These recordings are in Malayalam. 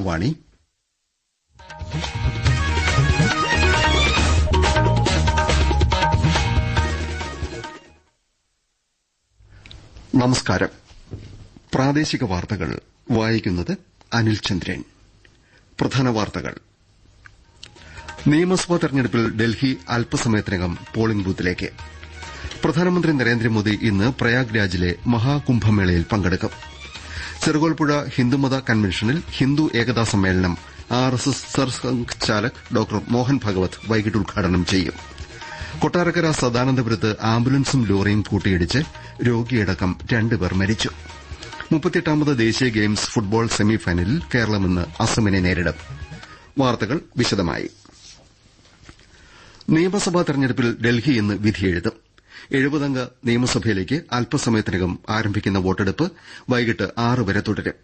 ആകാശവാണി. നമസ്കാരം. പ്രാദേശിക വാർത്തകൾ വായിക്കുന്നത് അനിൽ ചന്ദ്രൻ. പ്രധാന വാർത്തകൾ. നിയമസഭാ തെരഞ്ഞെടുപ്പിൽ ഡൽഹി അല്പസമയത്തിനകം പോളിംഗ് ബൂത്തിലേക്ക്. പ്രധാനമന്ത്രി നരേന്ദ്രമോദി ഇന്ന് പ്രയാഗ്രാജിലെ മഹാകുംഭമേളയിൽ പങ്കെടുക്കും. ചെറുകോൽപ്പുഴ ഹിന്ദുമത കൺവെൻഷനിൽ ഹിന്ദു ഏകതാ സമ്മേളനം ആർഎസ്എസ് സർസംഘ് ചാലക് ഡോക്ടർ മോഹൻ ഭഗവത് വൈകിട്ട് ഉദ്ഘാടനം ചെയ്യും. കൊട്ടാരക്കര സദാനന്ദപുരത്ത് ആംബുലൻസും ലോറിയും കൂട്ടിയിടിച്ച് രോഗിയടക്കം 2 പേർ മരിച്ചു. 38ാമത് ദേശീയ ഗെയിംസ് ഫുട്ബോൾ സെമിഫൈനലിൽ കേരളം ഇന്ന് അസമിനെ നേരിടും. വാർത്തകൾ വിശദമായി. നിയമസഭാ തെരഞ്ഞെടുപ്പിൽ ഡൽഹി ഇന്ന് വിധിയെഴുതും. 70-അംഗ നിയമസഭയിലേക്ക് അല്പസമയത്തിനകം ആരംഭിക്കുന്ന വോട്ടെടുപ്പ് വൈകിട്ട് 6 വരെ തുടരും.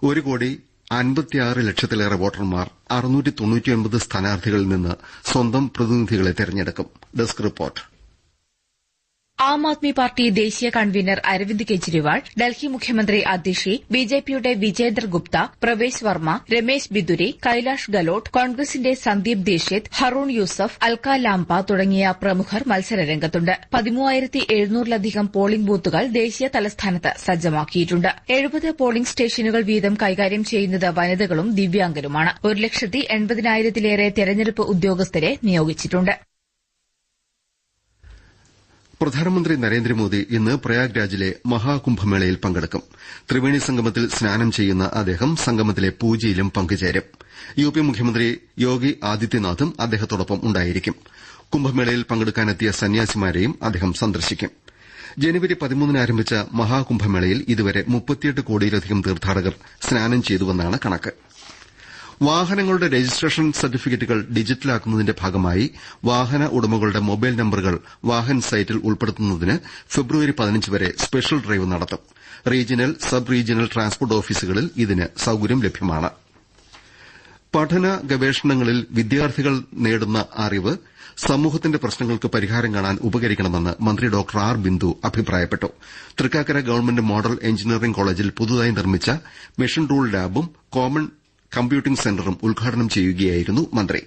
1,56,00,000-ലേറെ വോട്ടർമാർ 699 സ്ഥാനാർത്ഥികളിൽ നിന്ന് സ്വന്തം പ്രതിനിധികളെ തെരഞ്ഞെടുക്കും. Desk report. Aam Aadmi party ദേശീയ കൺവീനർ അരവിന്ദ് കെജ്രിവാൾ, ഡൽഹി മുഖ്യമന്ത്രി അതിഷി, ബിജെപിയുടെ വിജേന്ദർ ഗുപ്ത, പ്രവേശ് വർമ്മ, രമേശ് ബിദുരി, കൈലാഷ് ഗലോട്ട്, കോൺഗ്രസിന്റെ സന്ദീപ് ദീക്ഷിത്, ഹറൂൺ യൂസഫ്, അൽക്ക ലാംബ തുടങ്ങിയ പ്രമുഖർ മത്സരരംഗത്തുണ്ട്. 13,700-ലധികം പോളിംഗ് ബൂത്തുകൾ ദേശീയ തലസ്ഥാനത്ത് സജ്ജമാക്കിയിട്ടുണ്ട്. 70 പോളിംഗ് സ്റ്റേഷനുകൾ വീതം കൈകാര്യം ചെയ്യുന്നത് വനിതകളും ദിവ്യാംഗരുമാണ്. 1,80,000-ലേറെ തെരഞ്ഞെടുപ്പ് ഉദ്യോഗസ്ഥരെ നിയോഗിച്ചിട്ടുണ്ട്. പ്രധാനമന്ത്രി നരേന്ദ്രമോദി ഇന്ന് പ്രയാഗ്രാജിലെ മഹാകുംഭമേളയിൽ പങ്കെടുക്കും. ത്രിവേണി സംഗമത്തിൽ സ്നാനം ചെയ്യുന്ന അദ്ദേഹം സംഗമത്തിലെ പൂജയിലും പങ്കുചേരും. യുപി മുഖ്യമന്ത്രി യോഗി ആദിത്യനാഥും അദ്ദേഹത്തോടൊപ്പം ഉണ്ടായിരിക്കും. കുംഭമേളയിൽ പങ്കെടുക്കാനെത്തിയ സന്യാസിമാരെയും അദ്ദേഹം സന്ദർശിക്കും. ജനുവരി 13-ന് ആരംഭിച്ച മഹാകുംഭമേളയിൽ ഇതുവരെ 38 കോടിയിലധികം തീർത്ഥാടകർ സ്നാനം ചെയ്തുവെന്നാണ് കണക്ക്. വാഹനങ്ങളുടെ രജിസ്ട്രേഷൻ സർട്ടിഫിക്കറ്റുകൾ ഡിജിറ്റലാക്കുന്നതിന്റെ ഭാഗമായി വാഹന ഉടമകളുടെ മൊബൈൽ നമ്പറുകൾ വാഹൻ സൈറ്റിൽ ഉൾപ്പെടുത്തുന്നതിന് ഫെബ്രുവരി 15 വരെ സ്പെഷ്യൽ ഡ്രൈവ് നടത്തും. റീജിയണൽ, സബ് റീജിയണൽ ട്രാൻസ്പോർട്ട് ഓഫീസുകളിൽ ഇതിന് സൌകര്യം ലഭ്യമാണ്. പഠന ഗവേഷണങ്ങളിൽ വിദ്യാർത്ഥികൾ നേടുന്ന അറിവ് സമൂഹത്തിന്റെ പ്രശ്നങ്ങൾക്ക് പരിഹാരം കാണാൻ ഉപകരിക്കണമെന്ന് മന്ത്രി ഡോക്ടർ ആർ ബിന്ദു അഭിപ്രായപ്പെട്ടു. തൃക്കാക്കര ഗവൺമെന്റ് മോഡൽ എഞ്ചിനീയറിംഗ് കോളേജിൽ പുതുതായി നിർമ്മിച്ച മെഷീൻ റൂൾ ലാബും കോമൺ കമ്പ്യൂട്ടിംഗ് സെന്ററും ഉദ്ഘാടനം ചെയ്യുകയായിരുന്നു മന്ത്രി.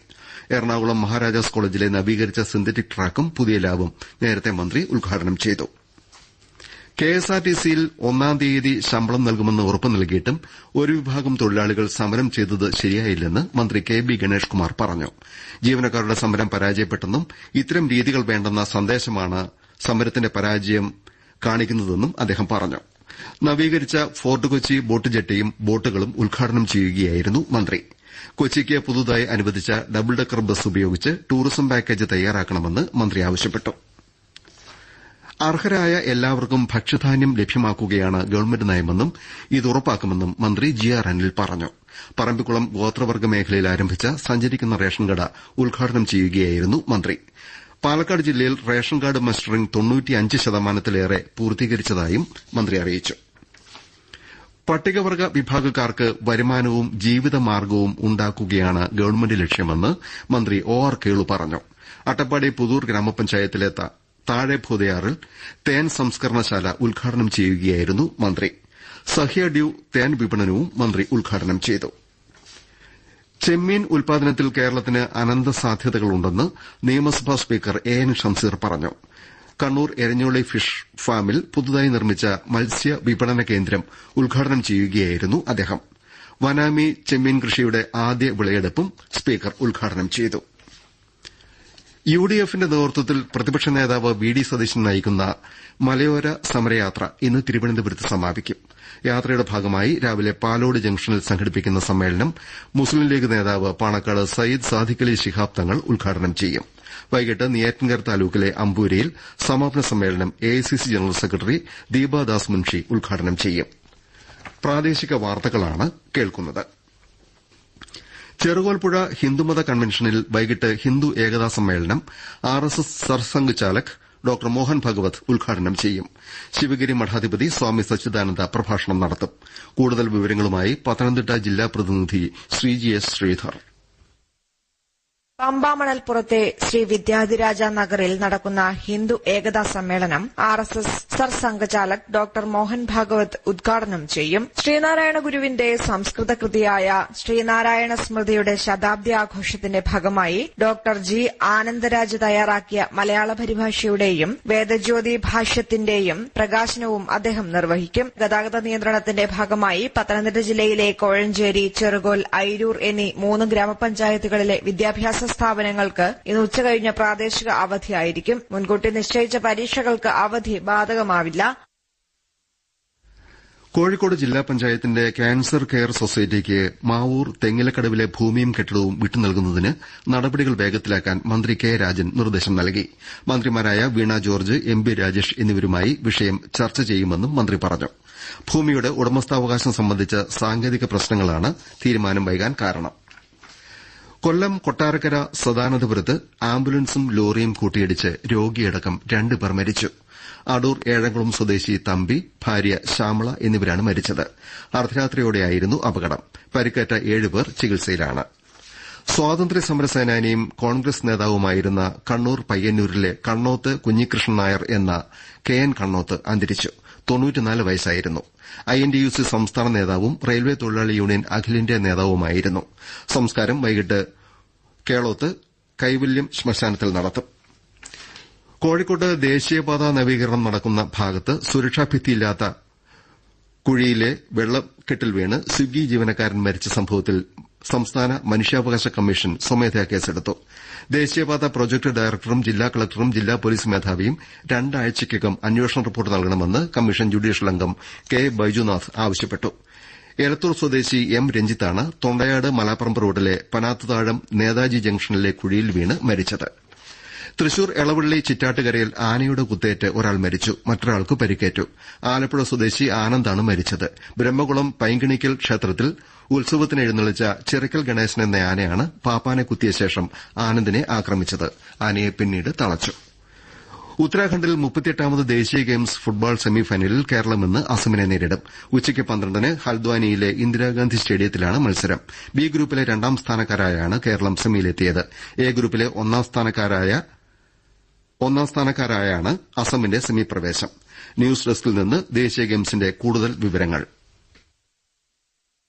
എറണാകുളം മഹാരാജാസ് കോളേജിലെ നവീകരിച്ച സിന്തറ്റിക് ട്രാക്കും പുതിയ ലാബും നേരത്തെ മന്ത്രി ഉദ്ഘാടനം ചെയ്തു. കെഎസ്ആർടിസിയിൽ 1-ാം തീയതി ശമ്പളം നൽകുമെന്ന് ഉറപ്പ് നൽകിയിട്ടും ഒരു വിഭാഗം തൊഴിലാളികൾ സമരം ചെയ്തത് ശരിയായില്ലെന്ന് മന്ത്രി കെ ബി ഗണേഷ് കുമാർ പറഞ്ഞു. ജീവനക്കാരുടെ സമരം പരാജയപ്പെട്ടെന്നും ഇത്തരം രീതികൾ വേണ്ടെന്ന സന്ദേശമാണ് സമരത്തിന്റെ പരാജയം കാണിക്കുന്നതെന്നും അദ്ദേഹം പറഞ്ഞു. നവീകരിച്ച ഫോർട്ട് കൊച്ചി ബോട്ട് ജെട്ടിയും ബോട്ടുകളും ഉദ്ഘാടനം ചെയ്യുകയായിരുന്നു മന്ത്രി. കൊച്ചിക്ക് പുതുതായി അനുവദിച്ച ഡബിൾ ഡെക്കർ ബസ് ഉപയോഗിച്ച് ടൂറിസം പാക്കേജ് തയ്യാറാക്കണമെന്ന് മന്ത്രി ആവശ്യപ്പെട്ടു. അർഹരായ എല്ലാവർക്കും ഭക്ഷ്യധാന്യം ലഭ്യമാക്കുകയാണ് ഗവൺമെന്റ് നയമെന്നും ഇത് ഉറപ്പാക്കുമെന്നും മന്ത്രി ജി ആർ അനിൽ പറഞ്ഞു. പറമ്പിക്കുളം ഗോത്രവർഗ്ഗ മേഖലയിൽ ആരംഭിച്ച സഞ്ചരിക്കുന്ന റേഷൻ കട ഉദ്ഘാടനം ചെയ്യുകയായിരുന്നു മന്ത്രി. പാലക്കാട് ജില്ലയിൽ റേഷൻ കാർഡ് മസ്റ്ററിംഗ് 95% പൂർത്തീകരിച്ചതായും മന്ത്രി അറിയിച്ചു. പട്ടികവർഗ്ഗ വിഭാഗക്കാർക്ക് വരുമാനവും ജീവിതമാർഗ്ഗവും ഉണ്ടാക്കുകയാണ് ഗവൺമെന്റ് ലക്ഷ്യമെന്ന് മന്ത്രി ഒ ആർ കേളു പറഞ്ഞു. അട്ടപ്പാടി പുതൂർ ഗ്രാമപഞ്ചായത്തിലെ താഴെ ഭൂതയാറിൽ തേൻ സംസ്കരണശാല ഉദ്ഘാടനം ചെയ്യുകയായിരുന്നു മന്ത്രി. സഹ്യ ഡ്യൂ തേൻ വിപണനവും മന്ത്രി ഉദ്ഘാടനം ചെയ്തു. ചെമ്മീൻ ഉൽപാദനത്തിൽ കേരളത്തിന് അനന്ത സാധ്യതകളുണ്ടെന്ന് നിയമസഭാ സ്പീക്കർ എ എൻ ഷംസീർ പറഞ്ഞു. കണ്ണൂർ എരഞ്ഞോളി ഫിഷ് ഫാമിൽ പുതുതായി നിർമ്മിച്ച മത്സ്യ വിപണന കേന്ദ്രം ഉദ്ഘാടനം ചെയ്യുകയായിരുന്നു അദ്ദേഹം. വനാമി ചെമ്മീൻ കൃഷിയുടെ ആദ്യ വിളയെടുപ്പും സ്പീക്കർ ഉദ്ഘാടനം ചെയ്തു. യുഡിഎഫിന്റെ നേതൃത്വത്തിൽ പ്രതിപക്ഷ നേതാവ് വി ഡി സതീശൻ നയിക്കുന്ന മലയോര സമരയാത്ര ഇന്ന് തിരുവനന്തപുരത്ത് സമാപിക്കും. യാത്രയുടെ ഭാഗമായി രാവിലെ പാലോട് ജംഗ്ഷനിൽ സംഘടിപ്പിക്കുന്ന സമ്മേളനം മുസ്ലിം ലീഗ് നേതാവ് പാണക്കാട് സയ്യിദ് സാദിഖലി ശിഹാബ് തങ്ങൾ ഉദ്ഘാടനം ചെയ്യും. വൈകിട്ട് നെയ്യാറ്റിൻകര താലൂക്കിലെ അമ്പൂരിയിൽ സമാപന സമ്മേളനം AICC general secretary Deepa Das Munshi ഉദ്ഘാടനം ചെയ്യും. ചെറുകോൽപ്പുഴ ഹിന്ദുമത കൺവെൻഷനിൽ വൈകിട്ട് ഹിന്ദു ഏകതാ സമ്മേളനം ആർഎസ്എസ് സർസംഘ് ചാലക് ഡോക്ടർ മോഹൻ ഭഗവത് ഉദ്ഘാടനം ചെയ്യും. ശിവഗിരി മഠാധിപതി സ്വാമി സച്ചിദാനന്ദ പ്രഭാഷണം നടത്തും. കൂടുതൽ വിവരങ്ങളുമായി പത്തനംതിട്ട ജില്ലാ പ്രതിനിധി ശ്രീജി എസ് ശ്രീധർ. പമ്പാമണൽപ്പുറത്തെ ശ്രീ വിദ്യാധിരാജ നഗറിൽ നടക്കുന്ന ഹിന്ദു ഏകതാ സമ്മേളനം RSS സർസംഘചാലക് ഡോക്ടർ മോഹൻ ഭാഗവത് ഉദ്ഘാടനം ചെയ്യും. ശ്രീനാരായണ ഗുരുവിന്റെ സംസ്കൃത കൃതിയായ ശ്രീനാരായണ സ്മൃതിയുടെ ശതാബ്ദി ആഘോഷത്തിന്റെ ഭാഗമായി ഡോക്ടർ G. ആനന്ദരാജ് തയ്യാറാക്കിയ മലയാള പരിഭാഷയുടെയും വേദജ്യോതി ഭാഷ്യത്തിന്റെയും പ്രകാശനവും അദ്ദേഹം നിർവഹിക്കും. ഗതാഗത നിയന്ത്രണത്തിന്റെ ഭാഗമായി പത്തനംതിട്ട ജില്ലയിലെ കോഴഞ്ചേരി, ചെറുകോൽ, ഐരൂർ എന്നീ 3 ഗ്രാമപഞ്ചായത്തുകളിലെ വിദ്യാഭ്യാസ സ്ഥാപനങ്ങൾക്ക് ഇന്ന് ഉച്ചകഴിഞ്ഞ് പ്രാദേശിക അവധിയായിരിക്കും. മുൻകൂട്ടി നിശ്ചയിച്ച പരീക്ഷകൾക്ക് അവധി ബാധകമാവില്ല. കോഴിക്കോട് ജില്ലാ പഞ്ചായത്തിന്റെ ക്യാൻസർ കെയർ സൊസൈറ്റിക്ക് മാവൂർ തെങ്ങിലക്കടവിലെ ഭൂമിയും കെട്ടിടവും വിട്ടുനൽകുന്നതിന് നടപടികൾ വേഗത്തിലാക്കാൻ മന്ത്രി കെ രാജൻ നിർദ്ദേശം നൽകി. മന്ത്രിമാരായ വീണ ജോർജ്, MB രാജേഷ് എന്നിവരുമായി വിഷയം ചർച്ച ചെയ്യുമെന്നും മന്ത്രി പറഞ്ഞു. ഭൂമിയുടെ ഉടമസ്ഥാവകാശം സംബന്ധിച്ച സാങ്കേതിക പ്രശ്നങ്ങളാണ് തീരുമാനം വൈകാൻ കാരണം. കൊല്ലം കൊട്ടാരക്കര സദാനന്ദപുരത്ത് ആംബുലൻസും ലോറിയും കൂട്ടിയിടിച്ച് രോഗിയടക്കം 2 പേർ മരിച്ചു. അടൂർ ഏഴംകുളം സ്വദേശി തമ്പി, ഭാര്യ ശ്യാമള എന്നിവരാണ് മരിച്ചത്. അർദ്ധരാത്രിയോടെയായിരുന്നു അപകടം. പരിക്കേറ്റ 7 പേർ ചികിത്സയിലാണ്. സ്വാതന്ത്ര്യ സമര സേനാനിയും കോൺഗ്രസ് നേതാവുമായിരുന്ന കണ്ണൂർ പയ്യന്നൂരിലെ കണ്ണോത്ത് കുഞ്ഞികൃഷ്ണൻ നായർ എന്ന KN കണ്ണോത്ത് അന്തരിച്ചു. 94 വയസ്സായിരുന്നു. INTUC സംസ്ഥാന നേതാവും റെയിൽവേ തൊഴിലാളി യൂണിയൻ അഖിലേന്ത്യാ നേതാവുമായിരുന്നു. സംസ്കാരം വൈകിട്ട് കേളോത്ത് കൈവല്യം ശ്മശാനത്തിൽ നടത്തും. കോഴിക്കോട് ദേശീയപാത നവീകരണം നടക്കുന്ന ഭാഗത്ത് സുരക്ഷാഭിത്തിയില്ലാത്ത കുഴിയിലെ വെള്ളക്കെട്ടിൽ വീണ് സ്വിഗ്ഗി ജീവനക്കാരൻ മരിച്ച സംഭവത്തിൽ സംസ്ഥാന മനുഷ്യാവകാശ കമ്മീഷൻ സ്വമേധയാ കേസെടുത്തു. ദേശീയപാത പ്രൊജക്ട് ഡയറക്ടറും ജില്ലാ കളക്ടറും ജില്ലാ പോലീസ് മേധാവിയും 2 ആഴ്ചയ്ക്കകം അന്വേഷണ റിപ്പോർട്ട് നൽകണമെന്ന് കമ്മീഷൻ ജുഡീഷ്യൽ അംഗം K. ബൈജുനാഥ് ആവശ്യപ്പെട്ടു. എലത്തൂർ സ്വദേശി M. രഞ്ജിത്താണ് തൊണ്ടയാട് മലാപ്പറമ്പ് റോഡിലെ പനാത്തുതാഴം നേതാജി ജംഗ്ഷനിലെ കുഴിയിൽ വീണ് മരിച്ചത്. തൃശൂർ എളവള്ളി ചിറ്റാട്ടുകരയിൽ ആനയുടെ കുത്തേറ്റ് ഒരാൾ മരിച്ചു. മറ്റൊരാൾക്ക് പരിക്കേറ്റു. ആലപ്പുഴ സ്വദേശി ആനന്ദാണ് മരിച്ചത്. ബ്രഹ്മകുളം പൈങ്കിണിക്കൽ ക്ഷേത്രത്തിൽ ഉത്സവത്തിന് എഴുന്നള്ളിച്ച ചിറക്കൽ ഗണേശൻ എന്ന ആനയാണ് പാപ്പാനെ കുത്തിയ ശേഷം ആനന്ദിനെ ആക്രമിച്ചത്. ആനയെ പിന്നീട് തളച്ചു. ഉത്തരാഖണ്ഡിൽ 38ാമത് ദേശീയ ഗെയിംസ് ഫുട്ബോൾ സെമിഫൈനലിൽ കേരളം ഇന്ന് അസമിനെ നേരിടും. ഉച്ചയ്ക്ക് 12-ന് ഹൽദ്വാനിയിലെ ഇന്ദിരാഗാന്ധി സ്റ്റേഡിയത്തിലാണ് മത്സരം. ബി ഗ്രൂപ്പിലെ 2ാം സ്ഥാനക്കാരായാണ് കേരളം സെമിയിലെത്തിയത്. എ ഗ്രൂപ്പിലെ ഒന്നാം സ്ഥാനക്കാരായാണ് അസമിന്റെ സെമി പ്രവേശം. ന്യൂസ് ഡെസ്കിൽ നിന്ന് ദേശീയ ഗെയിംസിന്റെ കൂടുതൽ വിവരങ്ങൾ.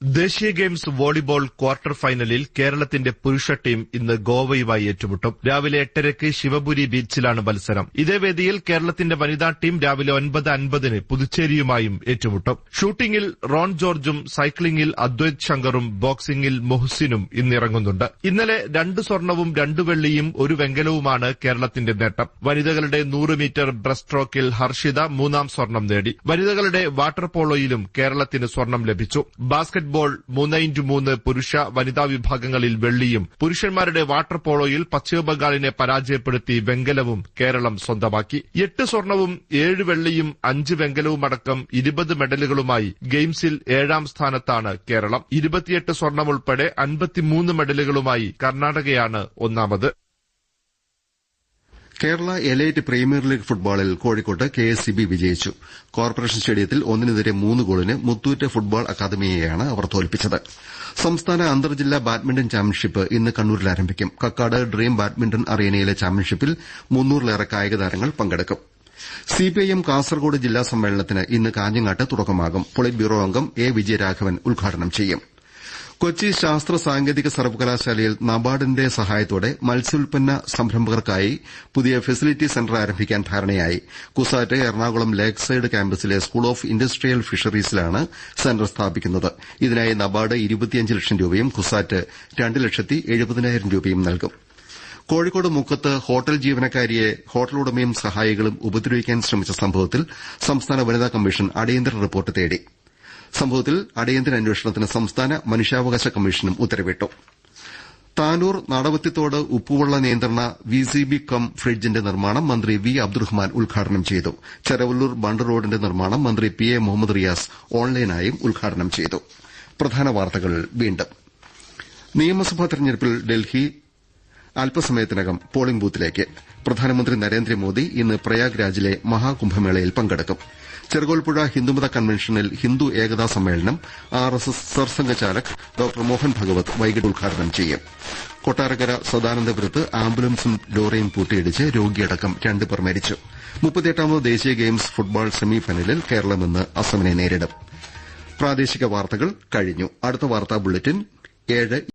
ദേശീയ ഗെയിംസ് വോളിബോൾ ക്വാർട്ടർ ഫൈനലിൽ കേരളത്തിന്റെ പുരുഷ ടീം ഇന്ന് ഗോവയുമായി ഏറ്റുമുട്ടും. രാവിലെ 8:30-ക്ക് ശിവപുരി ബീച്ചിലാണ് മത്സരം. ഇതേ വേദിയിൽ കേരളത്തിന്റെ വനിതാ ടീം രാവിലെ 9:50-ന് പുതുച്ചേരിയുമായും ഏറ്റുമുട്ടും. ഷൂട്ടിംഗിൽ റോൺ ജോർജും സൈക്ലിംഗിൽ അദ്വൈത് ശങ്കറും ബോക്സിംഗിൽ മൊഹ്സിനും ഇന്നിറങ്ങുന്നുണ്ട്. ഇന്നലെ 2 സ്വർണവും 2 വെള്ളിയും 1 വെങ്കലവുമാണ് കേരളത്തിന്റെ നേട്ടം. വനിതകളുടെ 100 മീറ്റർ ബ്രസ്റ്റ് സ്ട്രോക്കിൽ ഹർഷിത 3ാം സ്വർണം നേടി. വനിതകളുടെ വാട്ടർ പോളോയിലും കേരളത്തിന് സ്വർണം ലഭിച്ചു. ബാസ്കറ്റ്ബോൾ 3x3 പുരുഷ വനിതാ വിഭാഗങ്ങളിൽ വെള്ളിയും പുരുഷന്മാരുടെ വാട്ടർ പോളോയിൽ പശ്ചിമബംഗാളിനെ പരാജയപ്പെടുത്തി വെങ്കലവും കേരളം സ്വന്തമാക്കി. 8 സ്വർണവും 7 വെള്ളിയും 5 വെങ്കലവുമടക്കം 20 മെഡലുകളുമായി ഗെയിംസിൽ 7ാം സ്ഥാനത്താണ് കേരളം. 28 സ്വർണം ഉൾപ്പെടെ 53 മെഡലുകളുമായി കർണാടകയാണ് ഒന്നാമത്. കേരള എലൈറ്റ് പ്രീമിയർ ലീഗ് ഫുട്ബോളിൽ കോഴിക്കോട്ട് KSCB വിജയിച്ചു. കോർപ്പറേഷൻ സ്റ്റേഡിയത്തിൽ 1-3 ഗോളിന് മുത്തൂറ്റ് ഫുട്ബോൾ അക്കാദമിയെയാണ് അവർ തോൽപ്പിച്ചത്. സംസ്ഥാന അന്തർജില്ലാ ബാഡ്മിന്റൺ ചാമ്പ്യൻഷിപ്പ് ഇന്ന് കണ്ണൂരിൽ ആരംഭിക്കും. കക്കാട് ഡ്രീം ബാഡ്മിന്റൺ അറീനയിലെ ചാമ്പ്യൻഷിപ്പിൽ 300-ലേറെ കായിക താരങ്ങൾ പങ്കെടുക്കും. CPIM കാസർകോട് ജില്ലാ സമ്മേളനത്തിന് ഇന്ന് കാഞ്ഞങ്ങാട്ട് തുടക്കമാകും. പൊളിറ്റ് ബ്യൂറോ അംഗം A. വിജയരാഘവൻ ഉദ്ഘാടനം ചെയ്യും. കൊച്ചി ശാസ്ത്ര സാങ്കേതിക സർവകലാശാലയിൽ നബാർഡിന്റെ സഹായത്തോടെ മത്സ്യോൽപ്പന്ന സംരംഭകർക്കായി പുതിയ ഫെസിലിറ്റി സെന്റർ ആരംഭിക്കാൻ ധാരണയായി. കുസാറ്റ് എറണാകുളം ലേക്ക് സൈഡ് ക്യാമ്പസിലെ സ്കൂൾ ഓഫ് ഇൻഡസ്ട്രിയൽ ഫിഷറീസിലാണ് സെന്റർ സ്ഥാപിക്കുന്നത്. ഇതിനായി നബാർഡ് 25 ലക്ഷം രൂപയും കുസാറ്റ് 2,70,000 രൂപയും നൽകും. കോഴിക്കോട് മുക്കത്ത് ഹോട്ടൽ ജീവനക്കാരിയെ ഹോട്ടൽ ഉടമയും സഹായികളും ഉപദ്രവിക്കാൻ ശ്രമിച്ച സംഭവത്തിൽ സംസ്ഥാന വനിതാ കമ്മീഷൻ അടിയന്തര റിപ്പോർട്ട് തേടി. സംഭവത്തിൽ അടിയന്തര അന്വേഷണത്തിന് സംസ്ഥാന മനുഷ്യാവകാശ കമ്മീഷനും ഉത്തരവിട്ടു. താനൂർ നാടവത്തിത്തോട് ഉപ്പുവെള്ള നിയന്ത്രണ VCB കം ഫ്രിഡ്ജിന്റെ നിർമ്മാണം മന്ത്രി V. അബ്ദുറഹ്മാൻ ഉദ്ഘാടനം ചെയ്തു. ചെരവല്ലൂർ ബണ്ട് റോഡിന്റെ നിർമ്മാണം മന്ത്രി PA മുഹമ്മദ് റിയാസ് ഓൺലൈനായും ഉദ്ഘാടനം ചെയ്തു. പ്രധാന വാർത്തകൾ വീണ്ടും. നിയമസഭാ തെരഞ്ഞെടുപ്പിൽ ഡൽഹി അല്പസമയത്തിനകം പോളിംഗ് ബൂത്തിലേക്ക്. പ്രധാനമന്ത്രി നരേന്ദ്രമോദി ഇന്ന് പ്രയാഗ്രാജിലെ മഹാകുംഭമേളയിൽ പങ്കെടുക്കും. ചെറുകോൽപ്പുഴ ഹിന്ദുമത കൺവെൻഷനിൽ ഹിന്ദു ഏകതാ സമ്മേളനം RSS സർസംഘചാലക് ഡോക്ടർ മോഹൻ ഭഗവത് വൈകിട്ട് ഉദ്ഘാടനം ചെയ്യും. കൊട്ടാരക്കര സദാനന്ദപുരത്ത് ആംബുലൻസും ലോറിയും കൂട്ടിയിടിച്ച് രോഗിയടക്കം 2 പേർ മരിച്ചു. 38ാമത് ദേശീയ ഗെയിംസ് ഫുട്ബോൾ സെമിഫൈനലിൽ കേരളം ഇന്ന് അസമിനെ നേരിടും. പ്രാദേശിക വാർത്തകൾ കഴിഞ്ഞു. അടുത്ത വാർത്താ ബുള്ളറ്റിൻ 7